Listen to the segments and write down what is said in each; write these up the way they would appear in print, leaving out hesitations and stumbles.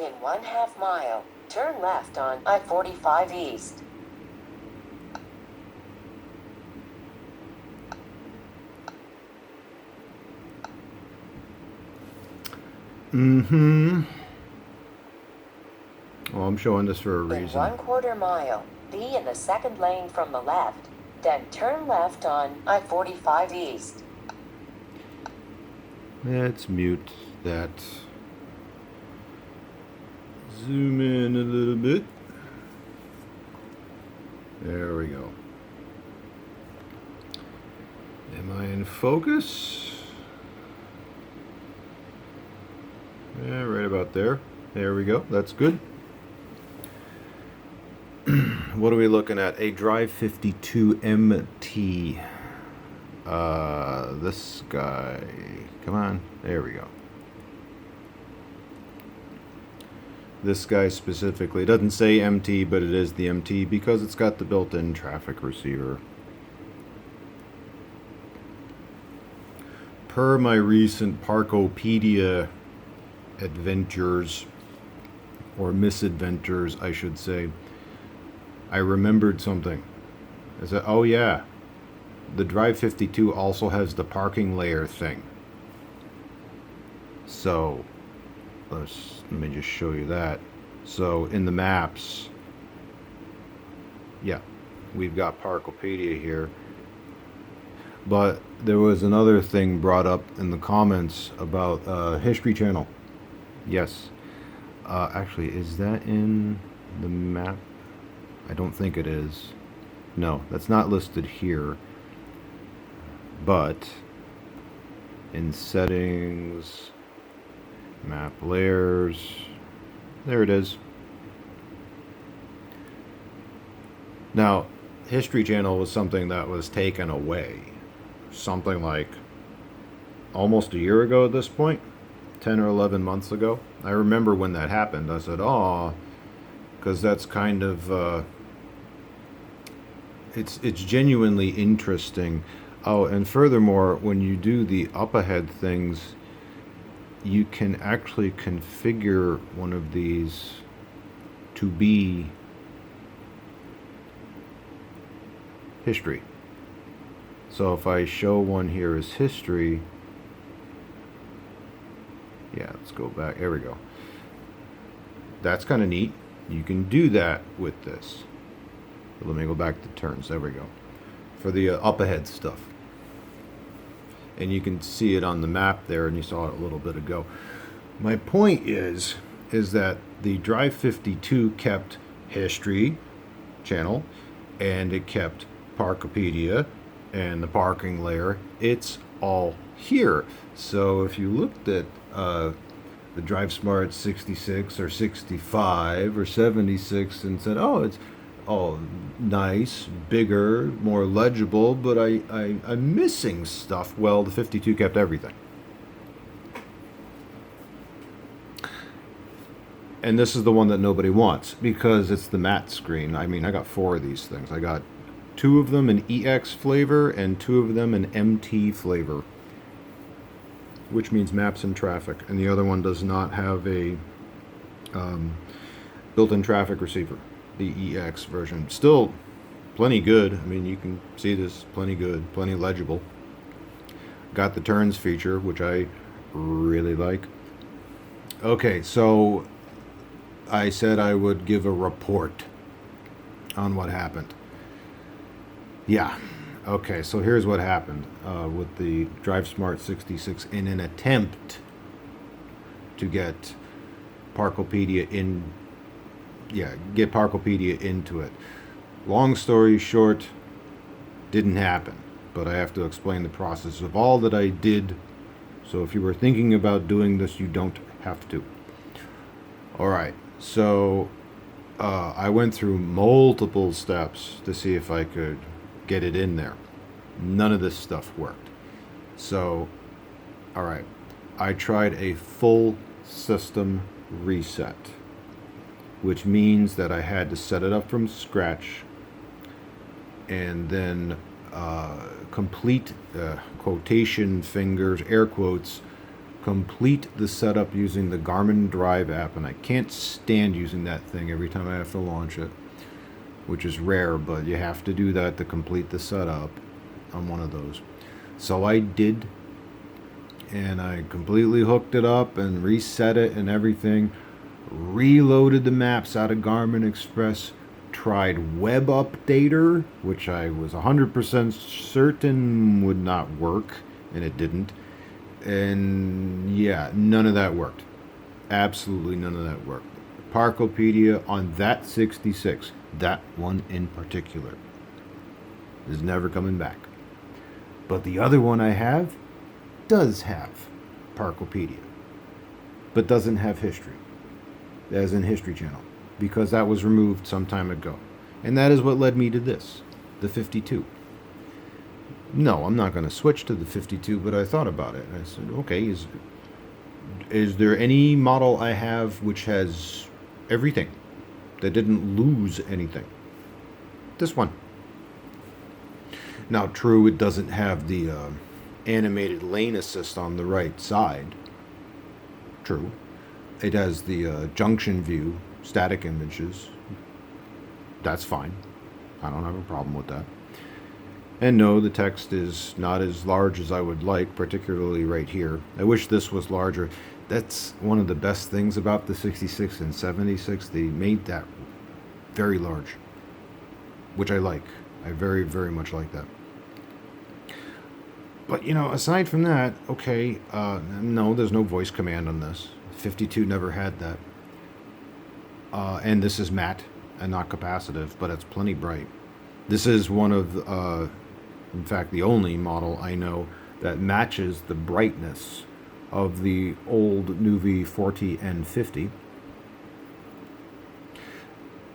In 1/2 mile, turn left on I-45 East. Well, I'm showing this for a reason. In 1/4 mile, be in the second lane from the left. Then turn left on I-45 East. Let's mute that. Zoom in a little bit. There we go. Am I in focus? Yeah, right about there. There we go. That's good. What are we looking at? A Drive 52 MT. This guy. Come on. There we go. This guy specifically. It doesn't say MT, but it is the MT because it's got the built-in traffic receiver. Per my recent Parkopedia adventures, or misadventures, I should say, I remembered something. I said, oh yeah, the Drive 52 also has the parking layer thing. So, let me just show you that. So, in the maps, yeah, we've got Parkopedia here. But there was another thing brought up in the comments about History Channel. Yes. Actually, is that in the map? I don't think it is. No, that's not listed here. But in settings, map layers, there it is. Now, History Channel was something that was taken away. Something like almost a year ago at this point, 10 or 11 months ago. I remember when that happened. I said, oh, because that's kind of, it's genuinely interesting. Oh, and furthermore, when you do the up-ahead things, you can actually configure one of these to be history. So if I show one here as history, yeah, let's go back. There we go. That's kind of neat. You can do that with this. Let me go back to turns. There we go. For the up ahead stuff. And you can see it on the map there, and you saw it a little bit ago. My point is that the Drive 52 kept History Channel, and it kept Parkopedia and the parking layer. It's all here. So if you looked at the DriveSmart 66 or 65 or 76 and said, oh, it's all nice, bigger, more legible, but I'm missing stuff. Well, the 52 kept everything. And this is the one that nobody wants because it's the matte screen. I mean, I got 4 of these things. I got 2 of them in EX flavor and 2 of them in MT flavor, which means maps and traffic. And the other one does not have a built-in traffic receiver, the EX version. Still plenty good. I mean, you can see this, plenty good, plenty legible. Got the turns feature, which I really like. Okay, so I said I would give a report on what happened. Yeah. Okay, so here's what happened with the DriveSmart 66 in an attempt to get Parkopedia get Parkopedia into it. Long story short, didn't happen, but I have to explain the process of all that I did. So if you were thinking about doing this, you don't have to. All right, so I went through multiple steps to see if I could get it in there. None of this stuff worked. So, all right, I tried a full system reset, which means that I had to set it up from scratch and then complete quotation fingers, air quotes, complete the setup using the Garmin Drive app, and I can't stand using that thing every time I have to launch it, which is rare, but you have to do that to complete the setup on one of those. So I did, and I completely hooked it up and reset it and everything, reloaded the maps out of Garmin Express, tried Web Updater, which I was 100% certain would not work, and it didn't. And yeah, none of that worked. Absolutely none of that worked. Parkopedia on that 66, that one in particular, is never coming back. But the other one I have does have Parkopedia, but doesn't have history, as in History Channel, because that was removed some time ago. And that is what led me to this, the 52. No, I'm not going to switch to the 52, but I thought about it. I said, okay, is there any model I have which has everything, that didn't lose anything? This one. Now, true, it doesn't have the animated lane assist on the right side. True. It has the junction view, static images. That's fine. I don't have a problem with that. And no, the text is not as large as I would like, particularly right here. I wish this was larger. That's one of the best things about the 66 and 76. They made that very large, which I like. I very, very much like that. But, you know, aside from that, okay, no, there's no voice command on this. 52 never had that. And this is matte and not capacitive, but it's plenty bright. This is one of, in fact, the only model I know that matches the brightness of the old Nuvi 40 and 50.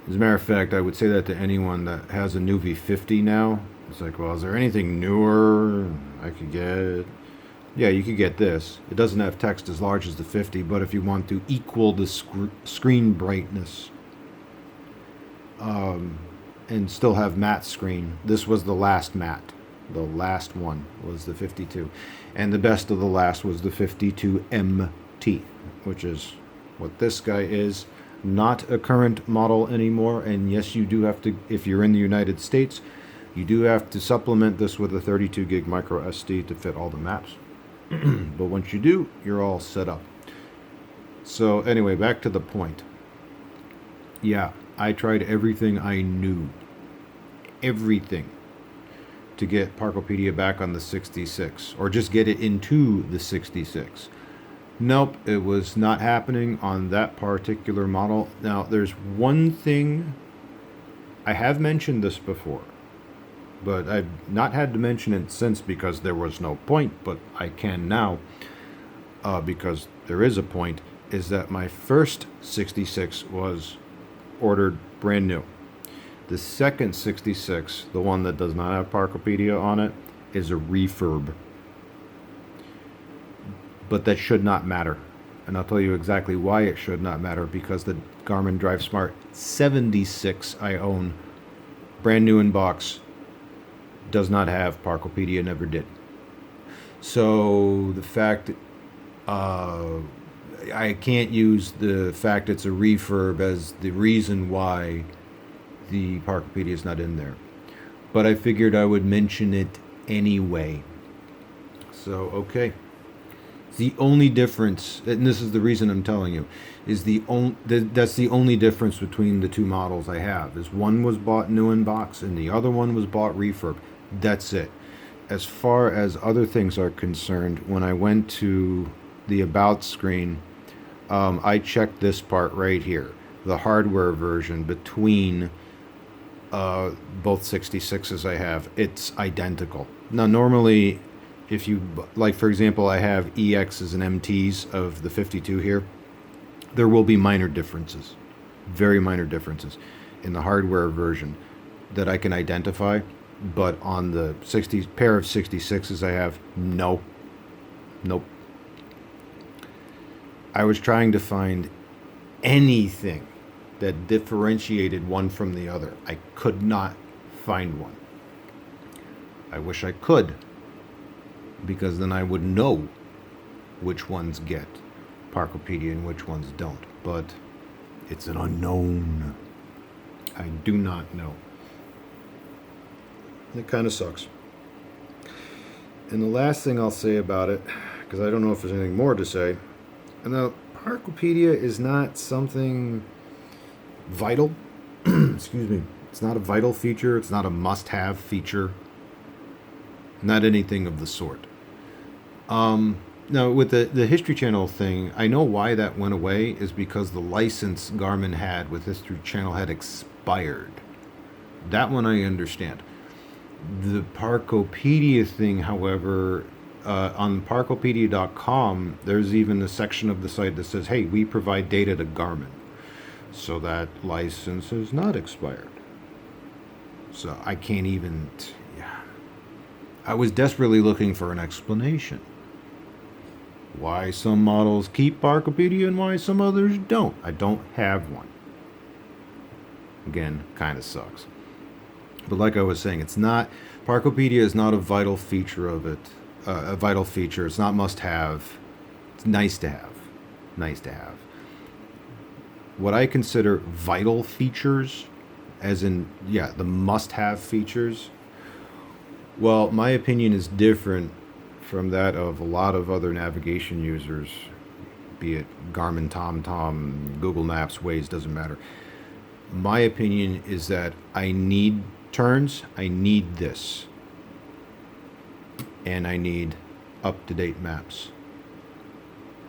As a matter of fact, I would say that to anyone that has a Nuvi 50 now. It's like, well, is there anything newer I could get? Yeah, you could get this. It doesn't have text as large as the 50, but if you want to equal the screen brightness and still have matte screen, this was the last matte. The last one was the 52. And the best of the last was the 52 MT, which is what this guy is. Not a current model anymore. And yes, you do have to, if you're in the United States, you do have to supplement this with a 32 gig micro SD to fit all the maps. But once you do, you're all set up. So anyway, back to the point. Yeah, I tried everything I knew. Everything. To get Parkopedia back on the 66, or just get it into the 66. Nope, it was not happening on that particular model. Now, there's one thing, I have mentioned this before, but I've not had to mention it since because there was no point, but I can now, because there is a point, is that my first 66 was ordered brand new. The second 66, the one that does not have Parkopedia on it, is a refurb. But that should not matter. And I'll tell you exactly why it should not matter, because the Garmin DriveSmart 76 I own, brand new in box, does not have Parkopedia, never did. So the fact I can't use the fact it's a refurb as the reason why the Parkopedia is not in there. But I figured I would mention it anyway. So, okay. The only difference, and this is the reason I'm telling you, is that's the only difference between the two models I have. Is one was bought new in box and the other one was bought refurb. That's it. As far as other things are concerned, when I went to the about screen, I checked this part right here, the hardware version between both 66s I have. It's identical. Now, normally, if you, like, for example, I have EXs and MTs of the 52 here, there will be minor differences, very minor differences in the hardware version that I can identify. But on the 60 pair of 66s I have, nope. I was trying to find anything that differentiated one from the other. I could not find one. I wish I could, because then I would know which ones get Parkopedia and which ones don't, but it's an unknown. I do not know. It kind of sucks. And the last thing I'll say about it, because I don't know if there's anything more to say, and the Parkopedia is not something vital. Excuse me. It's not a vital feature. It's not a must-have feature. Not anything of the sort. Now, with the History Channel thing, I know why that went away is because the license Garmin had with History Channel had expired. That one I understand. The Parkopedia thing, however, on Parkopedia.com, there's even a section of the site that says, hey, we provide data to Garmin. So that license is not expired. So I can't even... yeah. I was desperately looking for an explanation. Why some models keep Parkopedia and why some others don't. I don't have one. Again, kind of sucks. But like I was saying, it's not... Parkopedia is not a vital feature of it. A vital feature. It's not must-have. It's nice to have. Nice to have. What I consider vital features, as in, yeah, the must-have features, well, my opinion is different from that of a lot of other navigation users, be it Garmin, TomTom, Google Maps, Waze, doesn't matter. My opinion is that I need turns, I need this, and I need up-to-date maps,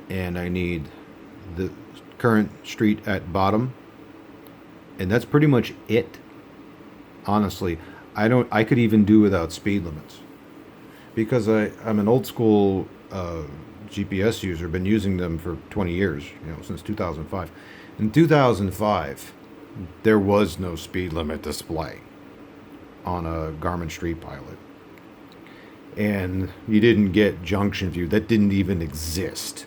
and I need the current street at bottom, and that's pretty much it. Honestly, I could even do without speed limits, because I'm an old school GPS user, been using them for 20 years, since 2005. In 2005, there was no speed limit display on a Garmin Street Pilot, and you didn't get junction view. That didn't even exist.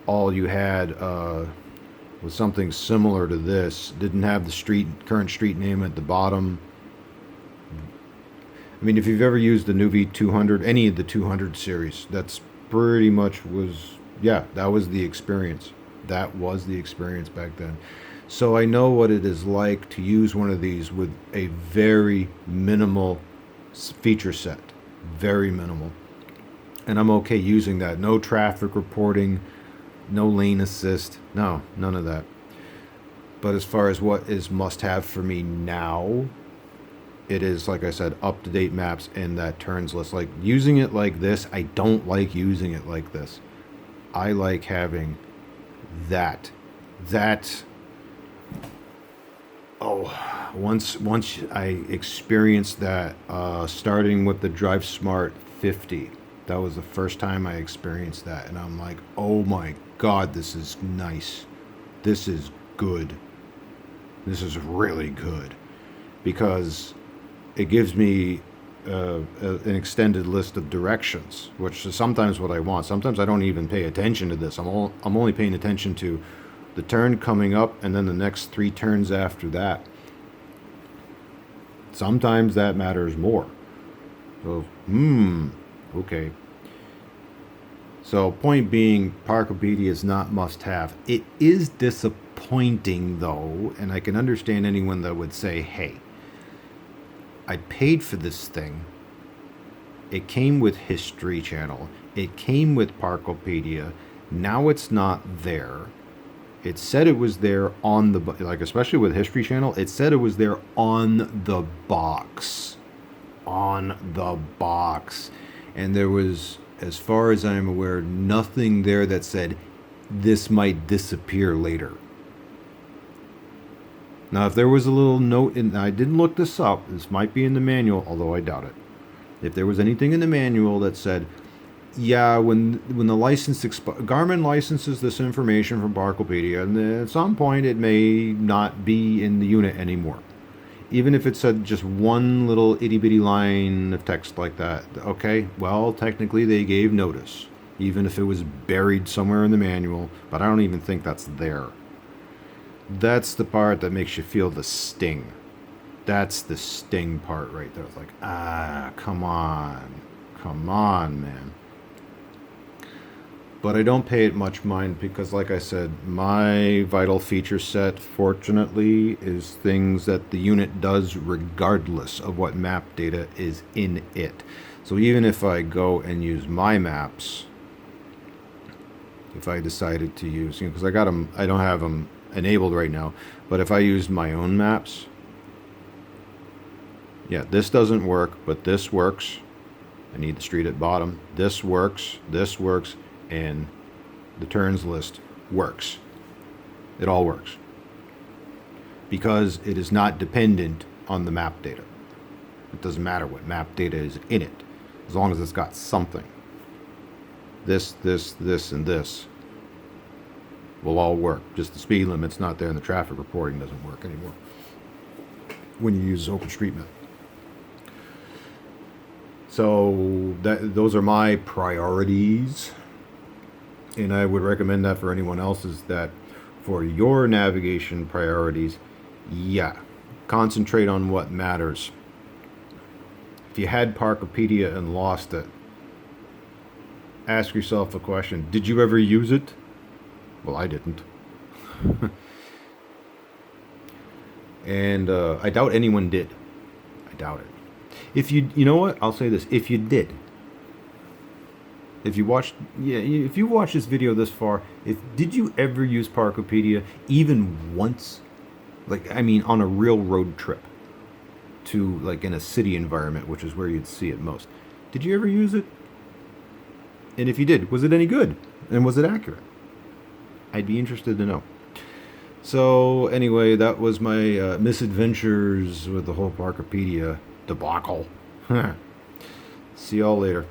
All you had was something similar to this. Didn't have the current street name at the bottom. I mean, if you've ever used the new V200, any of the 200 series, that's pretty much that was the experience. That was the experience back then. So I know what it is like to use one of these with a very minimal feature set. Very minimal. And I'm okay using that. No traffic reporting, no lane assist, no, none of that. But as far as what is must-have for me now, it is, like I said, up-to-date maps and that turns list. Like, using it like this, I don't like using it like this. I like having that. Once I experienced that, starting with the DriveSmart 50, that was the first time I experienced that, and I'm like, oh my God, this is nice. This is good. This is really good, because it gives me an extended list of directions, which is sometimes what I want. Sometimes I don't even pay attention to this. I'm only paying attention to the turn coming up and then the next 3 turns after that. Sometimes that matters more. So, okay. So, point being, Parkopedia is not must-have. It is disappointing, though, and I can understand anyone that would say, hey, I paid for this thing. It came with History Channel. It came with Parkopedia. Now it's not there. It said it was there on the, like, especially with History Channel, it said it was there on the box. On the box. And there was, as far as I'm aware, nothing there that said this might disappear later. Now, if there was a little note, and I didn't look this up, this might be in the manual, although I doubt it. If there was anything in the manual that said, yeah, when the license Garmin licenses this information from Parkopedia, and at some point it may not be in the unit anymore. Even if it said just one little itty-bitty line of text like that, okay, well, technically they gave notice, even if it was buried somewhere in the manual, but I don't even think that's there. That's the part that makes you feel the sting. That's the sting part right there. It's like, come on, man. But I don't pay it much mind because, like I said, my vital feature set, fortunately, is things that the unit does regardless of what map data is in it. So even if I go and use my maps, if I decided to use, because I got them, I don't have them enabled right now, but if I use my own maps, yeah, this doesn't work, but this works. I need the street at bottom. This works, and the turns list works. It all works. Because it is not dependent on the map data. It doesn't matter what map data is in it, as long as it's got something. This, and this will all work. Just the speed limit's not there and the traffic reporting doesn't work anymore when you use OpenStreetMap. So those are my priorities, and I would recommend that for anyone else, is that for your navigation priorities, yeah, concentrate on what matters. If you had Parkopedia and lost it, ask yourself a question. Did you ever use it? Well, I didn't. And I doubt anyone did. I doubt it. If you know what? I'll say this. If you did. If you watched this video this far, did you ever use Parkopedia even once? Like, I mean, on a real road trip to, like, in a city environment, which is where you'd see it most. Did you ever use it? And if you did, was it any good? And was it accurate? I'd be interested to know. So, anyway, that was my misadventures with the whole Parkopedia debacle. See y'all later.